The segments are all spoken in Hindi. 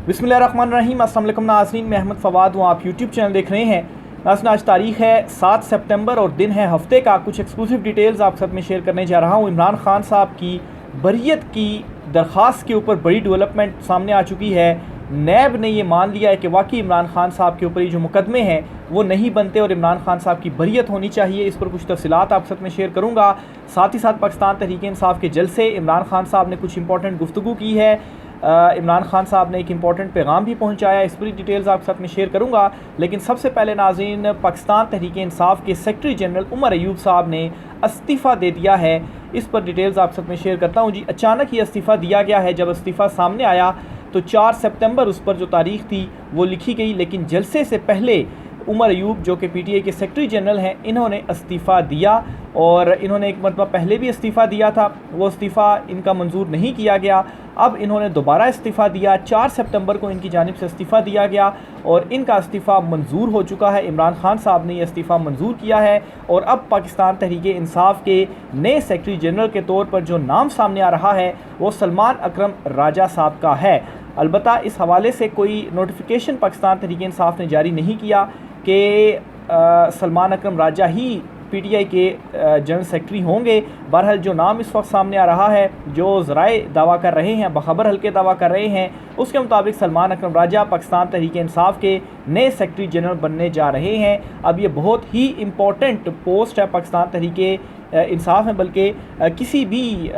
बिस्मिल्लाहिर्रहमानिर्रहीम। अस्सलाम वालेकुम नाज़रीन, मैं अहमद फ़वाद हूँ। आप यूट्यूब चैनल देख रहे हैं। नाज़रीन, आज तारीख़ है 7 सितंबर और दिन है हफ़्ते का। कुछ एक्सक्लूसिव डिटेल्स आप साथ में शेयर करने जा रहा हूँ। इमरान खान साहब की बरियत की दरख्वास्त के ऊपर बड़ी डेवलपमेंट सामने आ चुकी है। नैब ने ये मान लिया है कि वाकई इमरान खान साहब के ऊपर ये जो मुकदमे हैं वो नहीं बनते और इमरान खान साहब की बरियत होनी चाहिए। इस पर कुछ तफसीलात आप साथ में शेयर करूँगा। साथ ही साथ पाकिस्तान तहरीक इंसाफ के जलसे इमरान खान साहब ने कुछ इंपॉर्टेंट गुफ्तगू की है। इमरान खान साहब ने एक इंपॉर्टेंट पैगाम भी पहुंचाया। इस पूरी डिटेल्स आप साथ में शेयर करूंगा। लेकिन सबसे पहले नाज़रीन, पाकिस्तान तहरीक इंसाफ के सेक्रेटरी जनरल उमर अयूब साहब ने इस्तीफ़ा दे दिया है। इस पर डिटेल्स आप साथ में शेयर करता हूं जी। अचानक ये इस्तीफ़ा दिया गया है। जब इस्तीफ़ा सामने आया तो 4 सितंबर उस पर जो तारीख़ थी वो लिखी गई, लेकिन जलसे से पहले उमर अयूब जो कि पीटीआई के सेक्रेटरी जनरल हैं, इन्होंने इस्तीफ़ा दिया और इन्होंने एक मरतबा पहले भी इस्तीफ़ा दिया था। वो इस्तीफ़ा इनका मंजूर नहीं किया गया। अब इन्होंने दोबारा इस्तीफ़ा दिया। 4 सितंबर को इनकी जानिब से इस्तीफ़ा दिया गया और इनका इस्तीफ़ा मंजूर हो चुका है। इमरान खान साहब ने यह इस्तीफ़ा मंजूर किया है और अब पाकिस्तान तहरीक इंसाफ के नए सेक्रेटरी जनरल के तौर पर जो नाम सामने आ रहा है वो सलमान अकरम राजा साहब का है। अलबत्ता इस हवाले से कोई नोटिफिकेशन पाकिस्तान तहरीक इंसाफ ने जारी नहीं किया कि सलमान अकरम राजा ही पीटीआई के जनरल सेक्रेटरी होंगे। बहरहाल जो नाम इस वक्त सामने आ रहा है, जो ज़राए दावा कर रहे हैं, बखबर हल्के दावा कर रहे हैं, उसके मुताबिक सलमान अकरम राजा पाकिस्तान तहरीक इंसाफ के नए सेक्रेटरी जनरल बनने जा रहे हैं। अब ये बहुत ही इम्पोर्टेंट पोस्ट है पाकिस्तान तहरीक इंसाफ है, बल्कि किसी भी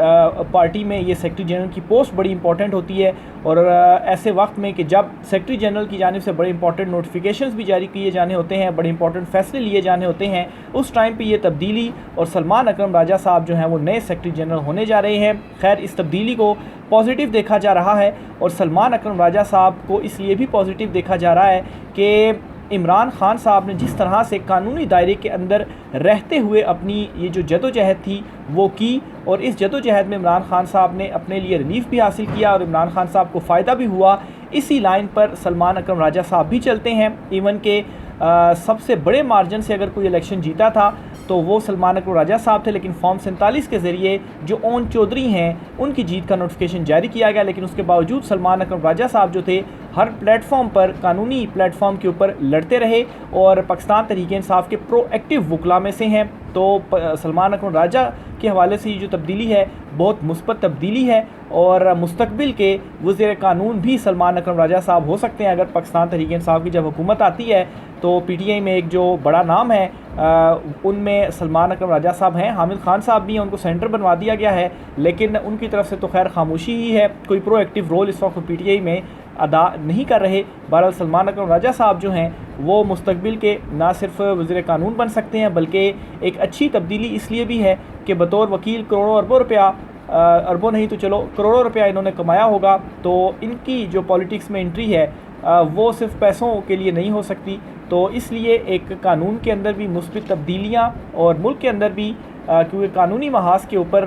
पार्टी में ये सेक्रेटरी जनरल की पोस्ट बड़ी इंपॉर्टेंट होती है। और ऐसे वक्त में कि जब सेक्रेटरी जनरल की जानिब से बड़े इंपॉर्टेंट नोटिफिकेशंस भी जारी किए जाने होते हैं, बड़े इंपॉर्टेंट फैसले लिए जाने होते हैं, उस टाइम पे ये तब्दीली और सलमान अकरम राजा साहब जो हैं वो नए सेक्रेटरी जनरल होने जा रहे हैं। खैर, इस तब्दीली को पॉजिटिव देखा जा रहा है और सलमान अकरम राजा साहब को इसलिए भी पॉजिटिव देखा जा रहा है कि इमरान खान साहब ने जिस तरह से कानूनी दायरे के अंदर रहते हुए अपनी ये जो जदोजहद थी वो की, और इस जदोजहद में इमरान खान साहब ने अपने लिए रिलीफ भी हासिल किया और इमरान खान साहब को फ़ायदा भी हुआ। इसी लाइन पर सलमान अकरम राजा साहब भी चलते हैं। इवन के सबसे बड़े मार्जिन से अगर कोई इलेक्शन जीता था तो वो सलमान अकरम राजा साहब थे, लेकिन फॉर्म 47 के ज़रिए जो ओन चौधरी हैं उनकी जीत का नोटिफिकेशन जारी किया गया। लेकिन उसके बावजूद सलमान अकरम राजा साहब जो थे हर प्लेटफॉर्म पर, कानूनी प्लेटफॉर्म के ऊपर लड़ते रहे और पाकिस्तान तहरीक इंसाफ के प्रोएक्टिव वकला में से हैं। तो सलमान अकरम राजा के हवाले से ये जो तब्दीली है बहुत मुस्बत तब्दीली है और मुस्तकबिल के वज़ीर कानून भी सलमान अकरम राजा साहब हो सकते हैं। अगर पाकिस्तान तहरीक इंसाफ की जब हुकूमत आती है तो पीटीआई में एक जो बड़ा नाम है उनमें सलमान अकरम राजा साहब हैं। हामिद खान साहब भी हैं, उनको सेंटर बनवा दिया गया है, लेकिन उनकी तरफ से तो खैर खामोशी ही है। कोई प्रोएक्टिव रोल इस वक्त पीटीआई में अदा नहीं कर रहे। बहरहाल सलमान अकरम राजा साहब जो हैं वो मुस्तकबिल के ना सिर्फ वज़ीर कानून बन सकते हैं, बल्कि एक अच्छी तब्दीली इसलिए भी है कि बतौर वकील करोड़ों अरबों रुपया, अरबों नहीं तो चलो करोड़ों रुपया इन्होंने कमाया होगा। तो इनकी जो पॉलिटिक्स में एंट्री है वो सिर्फ पैसों के लिए नहीं हो सकती। तो इसलिए एक कानून के अंदर भी मुस्बित तब्दीलियाँ और मुल्क के अंदर भी क्योंकि कानूनी महाज के ऊपर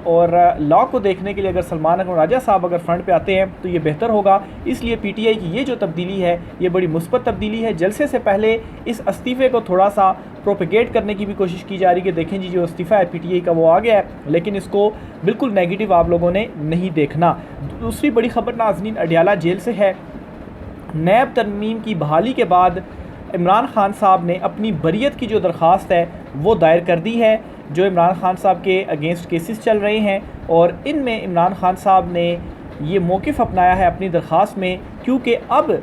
और लॉ को देखने के लिए अगर सलमान अकरम राजा साहब अगर फ्रंट पे आते हैं तो ये बेहतर होगा। इसलिए पीटीआई की ये जो तब्दीली है ये बड़ी मुस्बत तब्दीली है। जलसे से पहले इस इस्तीफ़े को थोड़ा सा प्रोपेगेट करने की भी कोशिश की जा रही है कि देखें जी जो इस्तीफ़ा है पीटीआई का वो आ गया है, लेकिन इसको बिल्कुल नेगेटिव आप लोगों ने नहीं देखना। दूसरी बड़ी खबर नाज़रीन अडियाला जेल से है। नैब तरमीम की बहाली के बाद इमरान खान साहब ने अपनी बरियत की जो दरख्वास्त है वो दायर कर दी है। जो इमरान खान साहब के अगेंस्ट केसेस चल रहे हैं और इनमें इमरान खान साहब ने ये मौक़िफ़ अपनाया है अपनी दरख्वास्त में, क्योंकि अब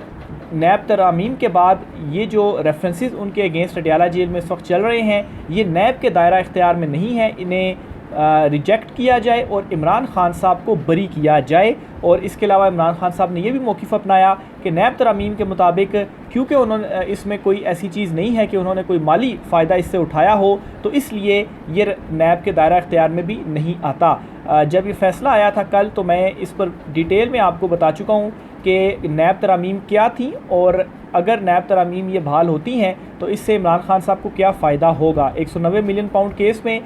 नैब तरामीम के बाद ये जो रेफरेंसेस उनके अगेंस्ट अडियाला जेल में इस वक्त चल रहे हैं ये नैब के दायरा इख्तियार में नहीं है। इन्हें रिजेक्ट किया जाए और इमरान खान साहब को बरी किया जाए। और इसके अलावा इमरान खान साहब ने यह भी मौक़िफ़ अपनाया कि नैब तरामीम के मुताबिक क्योंकि उन्होंने इसमें कोई ऐसी चीज़ नहीं है कि उन्होंने कोई माली फ़ायदा इससे उठाया हो, तो इसलिए ये नैब के दायरा इख्तियार में भी नहीं आता। जब ये फ़ैसला आया था कल तो मैं इस पर डिटेल में आपको बता चुका हूँ कि नैब तरामीम क्या थी और अगर नैब तरामीम ये बहाल होती हैं तो इससे इमरान खान साहब को क्या फ़ायदा होगा। 190 मिलियन पाउंड केस में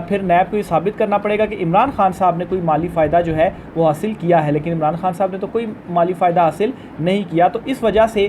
फिर नैब को ये साबित करना पड़ेगा कि इमरान खान साहब ने कोई माली फ़ायदा जो है वो हासिल किया है, लेकिन इमरान खान साहब ने तो कोई माली फ़ायदा हासिल नहीं किया। तो इस वजह से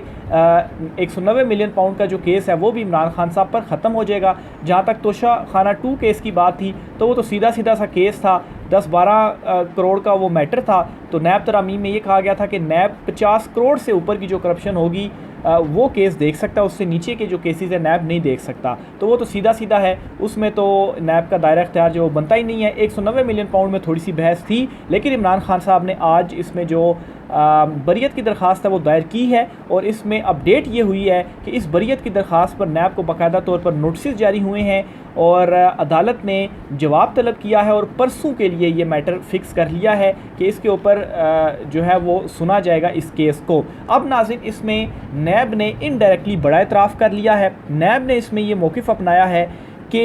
190 मिलियन पाउंड का जो केस है वो भी इमरान खान साहब पर ख़त्म हो जाएगा। जहाँ तक तोशा खाना 2 केस की बात थी तो वो तो सीधा सीधा सा केस था, 10-12 करोड़ का वो मैटर था, तो नैब तरामीम में ये कहा गया था कि नैब 50 करोड़ से ऊपर की जो करप्शन होगी वो केस देख सकता है, उससे नीचे के जो केसेस है नैब नहीं देख सकता। तो वो तो सीधा सीधा है, उसमें तो नैब का दायरा इख्तियार जो बनता ही नहीं है। 190 मिलियन पाउंड में थोड़ी सी बहस थी, लेकिन इमरान खान साहब ने आज इसमें जो बरियत की दरख्वास्त है वो दायर की है, और इसमें अपडेट ये हुई है कि इस बरियत की दरख्वास्त पर नैब को बाकायदा तौर पर नोटिस जारी हुए हैं और अदालत ने जवाब तलब किया है, और परसों के लिए ये मैटर फिक्स कर लिया है कि इसके ऊपर जो है वो सुना जाएगा इस केस को। अब नाज़रीन, इसमें नैब ने इनडायरेक्टली बड़ा एतराफ़ कर लिया है। नैब ने इसमें ये मौक़िफ़ अपनाया है कि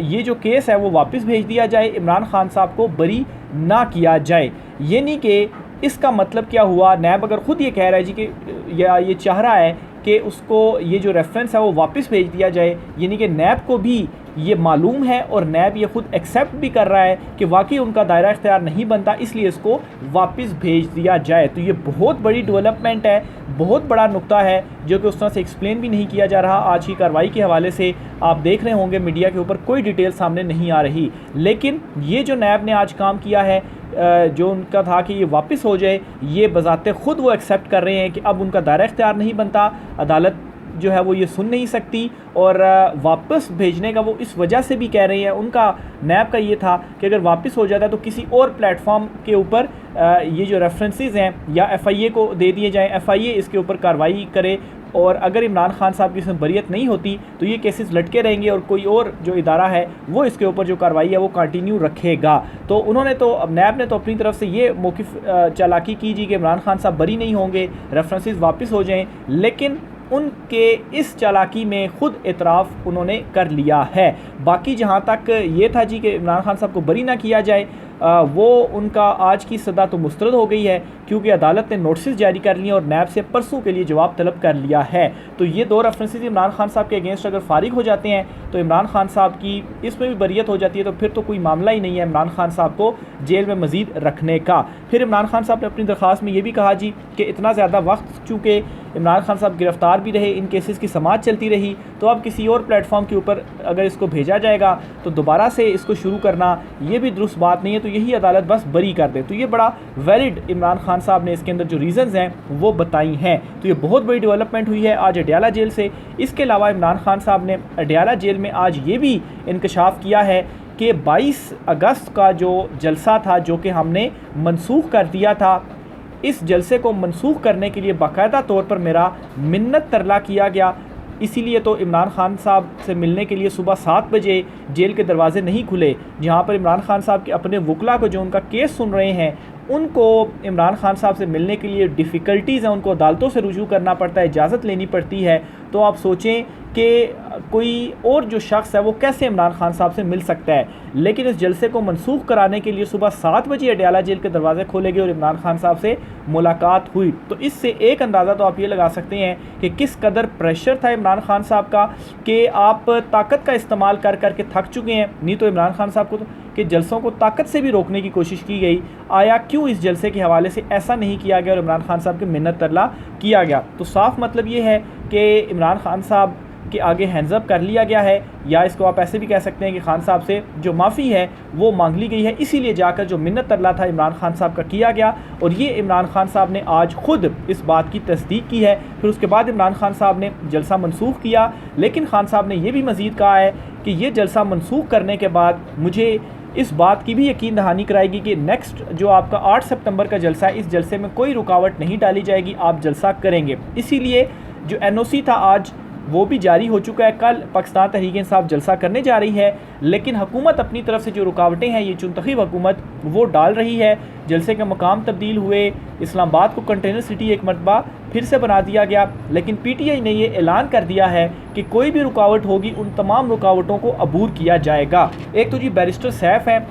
ये जो केस है वो वापस भेज दिया जाए, इमरान खान साहब को बरी ना किया जाए। ये नहीं कि इसका मतलब क्या हुआ, नैब अगर ख़ुद ये कह रहा है जी कि या ये चाह रहा है कि उसको ये जो रेफरेंस है वो वापस भेज दिया जाए, यानी कि नैब को भी ये मालूम है और नैब ये ख़ुद एक्सेप्ट भी कर रहा है कि वाकई उनका दायरा इख्तियार नहीं बनता, इसलिए इसको वापस भेज दिया जाए। तो ये बहुत बड़ी डेवलपमेंट है, बहुत बड़ा नुक्ता है जो कि उस तरह से एक्सप्लेन भी नहीं किया जा रहा। आज की कार्रवाई के हवाले से आप देख रहे होंगे मीडिया के ऊपर कोई डिटेल सामने नहीं आ रही, लेकिन ये जो नैब ने आज काम किया है, जो उनका था कि ये वापस हो जाए, ये बज़ाते ख़ुद वो एक्सेप्ट कर रहे हैं कि अब उनका दायरा इख्तियार नहीं बनता, अदालत जो है वो ये सुन नहीं सकती, और वापस भेजने का वो इस वजह से भी कह रहे हैं। उनका नैब का ये था कि अगर वापस हो जाता है तो किसी और प्लेटफॉर्म के ऊपर ये जो रेफरेंसेस हैं या FIA को दे दिए जाएँ, FIA इसके ऊपर कार्रवाई करे, और अगर इमरान खान साहब की इसमें बरियत नहीं होती तो ये केसेस लटके रहेंगे और कोई और जो इदारा है वो इसके ऊपर जो कार्रवाई है वो कंटिन्यू रखेगा। तो उन्होंने तो नैब ने तो अपनी तरफ से ये मौक़िफ़ चालाकी की जी कि इमरान खान साहब बरी नहीं होंगे, रेफरेंसेस वापस हो जाएँ, लेकिन उनके इस चालाकी में ख़ुद एतराफ़ उन्होंने कर लिया है। बाकी जहाँ तक ये था जी कि इमरान खान साहब को बरी ना किया जाए, वो उनका आज की सदा तो मुस्तरद हो गई है, क्योंकि अदालत ने नोटिस जारी कर लिए और नैब से परसों के लिए जवाब तलब कर लिया है। तो ये 2 रेफरेंसेस इमरान खान साहब के अगेंस्ट अगर फारिग हो जाते हैं तो इमरान खान साहब की इसमें भी बरियत हो जाती है, तो फिर तो कोई मामला ही नहीं है इमरान खान साहब को जेल में मज़ीद रखने का। फिर इमरान खान साहब ने अपनी दरख्वास्त में ये भी कहा जी कि इतना ज़्यादा वक्त चूँकि इमरान खान साहब गिरफ़्तार भी रहे, इन केसेस की समाअत चलती रही, तो अब किसी और प्लेटफॉर्म के ऊपर अगर इसको भेजा जाएगा तो दोबारा से इसको शुरू करना ये भी दुरुस्त बात नहीं है, तो यही अदालत बस बरी कर दे। तो ये बड़ा वैलिड इमरान खान साहब ने इसके अंदर जो रीज़न्स हैं वो बताई हैं। तो ये बहुत बड़ी डेवलपमेंट हुई है आज अडयाला जेल से। इसके अलावा इमरान खान साहब ने अडयाला जेल में आज ये भी इंकशाफ किया है कि 22 अगस्त का जो जलसा था जो कि हमने मनसूख कर दिया था, इस जलसे को मनसूख करने के लिए बाकायदा तौर पर मेरा मिन्नत तरला किया गया। इसीलिए तो इमरान खान साहब से मिलने के लिए सुबह 7 बजे जेल के दरवाज़े नहीं खुले, जहां पर इमरान खान साहब के अपने वकला को जो उनका केस सुन रहे हैं उनको इमरान खान साहब से मिलने के लिए डिफ़िकल्टीज़ हैं, उनको अदालतों से रुजू करना पड़ता है, इजाज़त लेनी पड़ती है। तो आप सोचें कि कोई और जो शख्स है वो कैसे इमरान खान साहब से मिल सकता है। लेकिन इस जलसे को मनसूख कराने के लिए सुबह 7 बजे अडयाला जेल के दरवाज़े खोले गए और इमरान खान साहब से मुलाकात हुई। तो इससे एक अंदाज़ा तो आप ये लगा सकते हैं कि किस कदर प्रेशर था इमरान खान साहब का, कि आप ताकत का इस्तेमाल कर करके थक चुके हैं। नहीं तो इमरान खान साहब को कि जलसों को ताकत से भी रोकने की कोशिश की गई, आया क्यों इस जलसे के हवाले से ऐसा नहीं किया गया और इमरान खान साहब के मिन्नत तरला किया गया। तो साफ मतलब ये है कि इमरान खान साहब के आगे हैंड्स अप कर लिया गया है, या इसको आप ऐसे भी कह सकते हैं कि खान साहब से जो माफ़ी है वो मांग ली गई है, इसीलिए जाकर जो मिन्नत तरला था इमरान खान साहब का किया गया। और ये इमरान खान साहब ने आज ख़ुद इस बात की तस्दीक की है। फिर उसके बाद इमरान खान साहब ने जलसा मनसूख किया, लेकिन खान साहब ने यह भी मज़ीद कहा है कि ये जलसा मनसूख करने के बाद मुझे इस बात की भी यकीन दहानी कराएगी कि नेक्स्ट जो आपका 8 सितंबर का जलसा है, इस जलसे में कोई रुकावट नहीं डाली जाएगी, आप जलसा करेंगे। इसीलिए जो NOC था आज वो भी जारी हो चुका है। कल पाकिस्तान तहरीक इंसाफ जलसा करने जा रही है, लेकिन हुकूमत अपनी तरफ से जो रुकावटें हैं, ये चुनतखीब हुकूमत वो डाल रही है। जलसे के मकाम तब्दील हुए, इस्लामाबाद को कंटेनर सिटी एक मरतबा फिर से बना दिया गया, लेकिन PTI ने ये ऐलान कर दिया है कि कोई भी रुकावट होगी उन तमाम रुकावटों को अबूर किया जाएगा। एक तो जी बैरिस्टर सैफ हैं,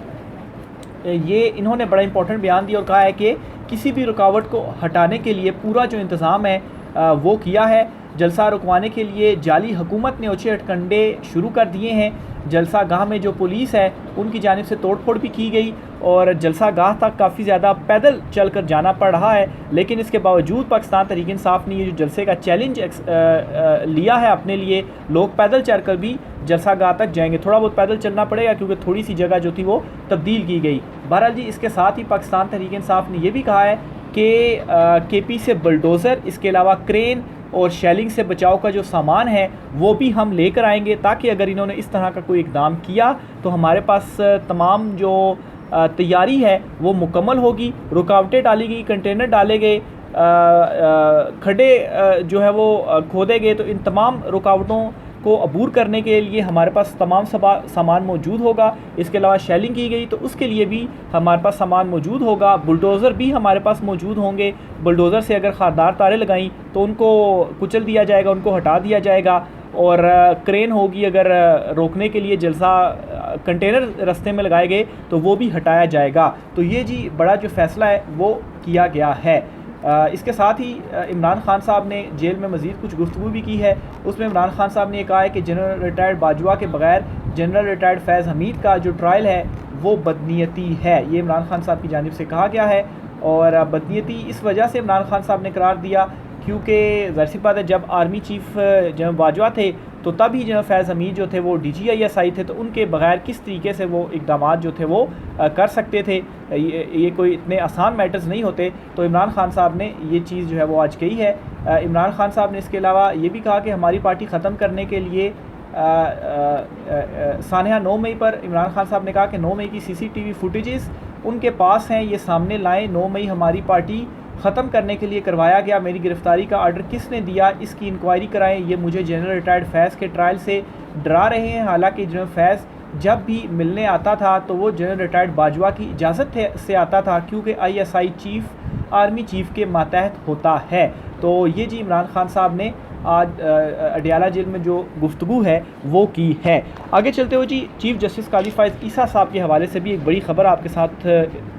ये इन्होंने बड़ा इंपॉर्टेंट बयान दिया और कहा है कि किसी भी रुकावट को हटाने के लिए पूरा जो इंतज़ाम है वो किया है। जलसा रुकवाने के लिए जाली हुकूमत ने ओछे हटकंडे शुरू कर दिए हैं। जलसा गाह में जो पुलिस है उनकी जानिब से तोड़फोड़ भी की गई और जलसा गाह तक काफ़ी ज़्यादा पैदल चल कर जाना पड़ रहा है। लेकिन इसके बावजूद पाकिस्तान तहरीक इंसाफ ने ये जो जलसे का चैलेंज लिया है अपने लिए, लोग पैदल चल कर भी जलसा गाह तक जाएंगे। थोड़ा बहुत पैदल चलना पड़ेगा क्योंकि थोड़ी सी जगह जो थी वो तब्दील की गई। बहरहाल जी, इसके साथ ही पाकिस्तान तहरीक इंसाफ ने यह भी कहा है कि KP से बुलडोज़र, इसके अलावा क्रेन और शेलिंग से बचाव का जो सामान है वो भी हम लेकर आएंगे, ताकि अगर इन्होंने इस तरह का कोई इकदाम किया तो हमारे पास तमाम जो तैयारी है वो मुकम्मल होगी। रुकावटें डाली गई, कंटेनर डाले गए, खड्डे जो है वो खोदे गए, तो इन तमाम रुकावटों को अबूर करने के लिए हमारे पास तमाम सामान मौजूद होगा। इसके अलावा शेलिंग की गई तो उसके लिए भी हमारे पास सामान मौजूद होगा। बुलडोज़र भी हमारे पास मौजूद होंगे। बुलडोज़र से अगर खारदार तारें लगाई तो उनको कुचल दिया जाएगा, उनको हटा दिया जाएगा। और क्रेन होगी, अगर रोकने के लिए जलसा कंटेनर रास्ते में लगाए गए तो वो भी हटाया जाएगा। तो ये जी बड़ा जो फ़ैसला है वो किया गया है। इसके साथ ही इमरान खान साहब ने जेल में मज़ीद कुछ गुफ्तगू भी की है। उसमें इमरान खान साहब ने ये कहा है कि जनरल रिटायर्ड बाजवा के बगैर जनरल रिटायर्ड फैज़ हमीद का जो ट्रायल है वो बदनीयती है। ये इमरान खान साहब की जानिब से कहा गया है। और बदनीयती इस वजह से इमरान खान साहब ने करार दिया क्योंकि ज़ाहिर सी बात है, जब आर्मी चीफ जनरल बाजवा थे तो तब ही जनरल फैज़ हमीद जो थे वो DGISI थे, तो उनके बगैर किस तरीके से वो इक़दाम जो थे वो कर सकते थे। ये कोई इतने आसान मैटर्स नहीं होते। तो इमरान खान साहब ने ये चीज़ जो है वो आज कही है। इमरान खान साहब ने इसके अलावा ये भी कहा कि हमारी पार्टी ख़त्म करने के लिए सानिया 9 मई पर इमरान खान साहब ने कहा कि 9 मई की CCTV फुटेजेस उनके पास हैं, ये सामने लाएँ। 9 मई हमारी पार्टी ख़त्म करने के लिए करवाया गया, मेरी गिरफ़्तारी का आर्डर किसने दिया, इसकी इंक्वायरी कराएं। ये मुझे जनरल रिटायर्ड फैज़ के ट्रायल से डरा रहे हैं। हालांकि जनरल फैज़ जब भी मिलने आता था तो वो जनरल रिटायर्ड बाजवा की इजाज़त से आता था, क्योंकि ISI चीफ़ आर्मी चीफ़ के मातहत होता है। तो ये जी इमरान खान साहब ने आज अडियाला जेल में जो गुफ्तगू है वो की है। आगे चलते हुए जी, चीफ़ जस्टिस काजी फ़ाइज़ ईसा साहब के हवाले से भी एक बड़ी ख़बर आपके साथ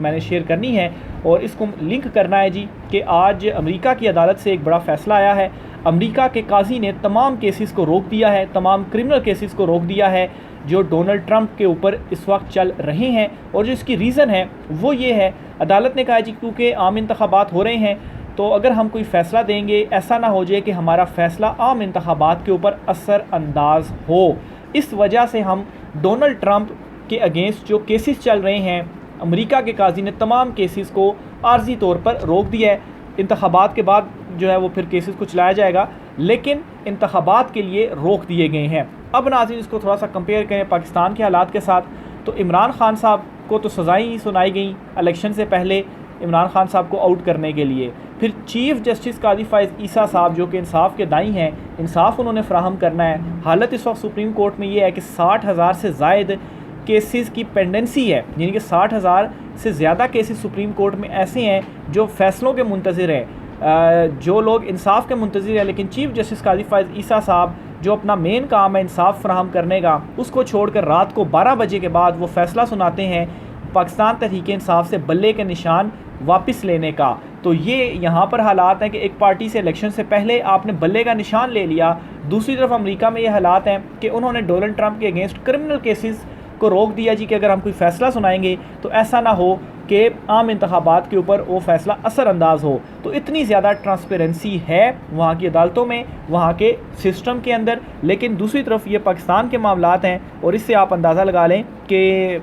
मैंने शेयर करनी है और इसको लिंक करना है जी कि आज अमेरिका की अदालत से एक बड़ा फ़ैसला आया है। अमेरिका के काजी ने तमाम केसेस को रोक दिया है, तमाम क्रिमिनल केसेस को रोक दिया है जो डोनाल्ड ट्रंप के ऊपर इस वक्त चल रहे हैं। और जो इसकी रीज़न है वो ये है, अदालत ने कहा जी क्योंकि आम इंतखाबात हो रहे हैं तो अगर हम कोई फ़ैसला देंगे ऐसा ना हो जाए कि हमारा फ़ैसला आम इंतखाबात के ऊपर असर अंदाज हो। इस वजह से हम डोनाल्ड ट्रंप के अगेंस्ट जो केसेस चल रहे हैं, अमेरिका के काजी ने तमाम केसेस को आर्जी तौर पर रोक दिया है। इंतखाबात के बाद जो है वो फिर केसेस को चलाया जाएगा, लेकिन इंतखाबात के लिए रोक दिए गए हैं। अब नाज़रीन, इसको थोड़ा सा कंपेयर करें पाकिस्तान के हालात के साथ, तो इमरान खान साहब को तो सज़ाएँ सुनाई गई इलेक्शन से पहले इमरान खान साहब को आउट करने के लिए। फिर चीफ़ जस्टिस काजी फ़ाइज़ ईसा साहब जो कि इंसाफ के दाई हैं, इंसाफ उन्होंने फ़राहम करना है। हालत इस वक्त सुप्रीम कोर्ट में ये है कि 60,000 से ज़ायद केसेस की पेंडेंसी है, यानी कि 60,000 से ज़्यादा केसेस सुप्रीम कोर्ट में ऐसे हैं जो फ़ैसलों के मुंतज़िर हैं, जो लोग इंसाफ के मुंतज़िर हैं। लेकिन चीफ़ जस्टिस काजी फ़ाइज़ ईसा साहब जो अपना मेन काम है इंसाफ फ़राहम करने का, उसको छोड़कर रात को 12 बजे के बाद वो फ़ैसला सुनाते हैं पाकिस्तान तहरीक इंसाफ से बल्ले के निशान वापस लेने का। तो ये यहाँ पर हालात हैं कि एक पार्टी से इलेक्शन से पहले आपने बल्ले का निशान ले लिया, दूसरी तरफ अमेरिका में ये हालात हैं कि उन्होंने डोनाल्ड ट्रंप के अगेंस्ट क्रिमिनल केसेस को रोक दिया जी कि अगर हम कोई फ़ैसला सुनाएंगे तो ऐसा ना हो कि आम इंतखाबात के ऊपर वो फ़ैसला असरअंदाज हो। तो इतनी ज़्यादा ट्रांसपेरेंसी है वहाँ की अदालतों में, वहाँ के सिस्टम के अंदर। लेकिन दूसरी तरफ ये पाकिस्तान के मामलात हैं और इससे आप अंदाज़ा लगा लें कि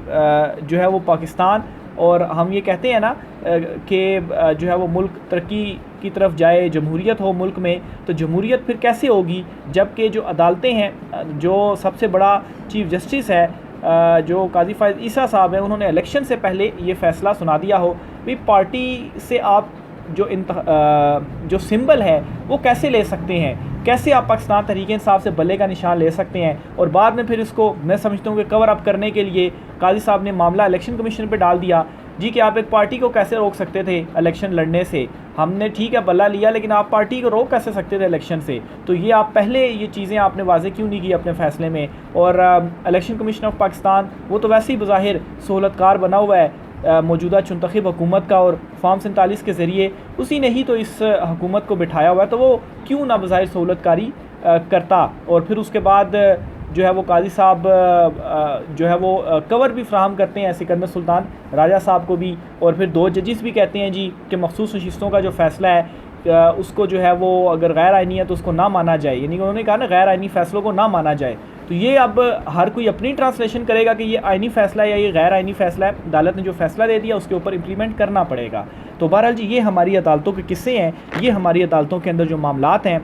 जो है वो पाकिस्तान, और हम ये कहते हैं ना कि जो है वो मुल्क तरक्की की तरफ जाए, जमहूरियत हो मुल्क में, तो जमहूरियत फिर कैसे होगी जबकि जो अदालतें हैं, जो सबसे बड़ा चीफ़ जस्टिस है जो काजी फ़ाइज़ ईसा साहब हैं, उन्होंने इलेक्शन से पहले ये फ़ैसला सुना दिया हो भाई पार्टी से आप जो सिंबल है वो कैसे ले सकते हैं, कैसे आप पाकिस्तान तहरीक इंसाफ से बल्ले का निशान ले सकते हैं। और बाद में फिर इसको मैं समझता हूँ कि कवर अप करने के लिए काजी साहब ने मामला इलेक्शन कमीशन पे डाल दिया जी कि आप एक पार्टी को कैसे रोक सकते थे इलेक्शन लड़ने से। हमने ठीक है बल्ला लिया, लेकिन आप पार्टी को रोक कैसे सकते थे इलेक्शन से। तो ये आप पहले ये चीज़ें आपने वाजे क्यों नहीं की अपने फ़ैसले में। और इलेक्शन कमीशन ऑफ पाकिस्तान वो तो वैसे ही बज़ाहिर सहूलतकार बना हुआ है, मौजूदा चुनतखब हुकूमत का, और फॉर्म 47 के ज़रिए उसी ने ही तो इस हुकूमत को बिठाया हुआ है, तो वो क्यों ना बज़ाहिर सहूलतकारी करता। और फिर उसके बाद जो है वो काजी साहब जो है वो कवर भी फ्राहम करते हैं सिकंदर सुल्तान राजा साहब को भी, और फिर 2 जजिस भी कहते हैं जी कि मखसूस नशिस्तों का जो फ़ैसला है उसको जो है वो अगर गैर आइनी है तो उसको ना माना जाए, यानी उन्होंने कहा ना गैर आइनी फ़ैसलों को ना माना जाए। तो ये अब हर कोई अपनी ट्रांसलेशन करेगा कि ये आइनी फ़ैसला है या ये गैर आइनी फ़ैसला है। अदालत ने जो फ़ैसला दे दिया उसके ऊपर इम्प्लीमेंट करना पड़ेगा। तो बहरहाल जी ये हमारी अदालतों के किस्से हैं, ये हमारी अदालतों के अंदर जो मामलात हैं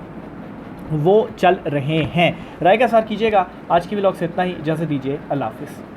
वो चल रहे हैं। राय का साथ कीजिएगा। आज की व्लॉग से इतना ही, इजाज़त दीजिए, अल्लाह हाफ़िज़।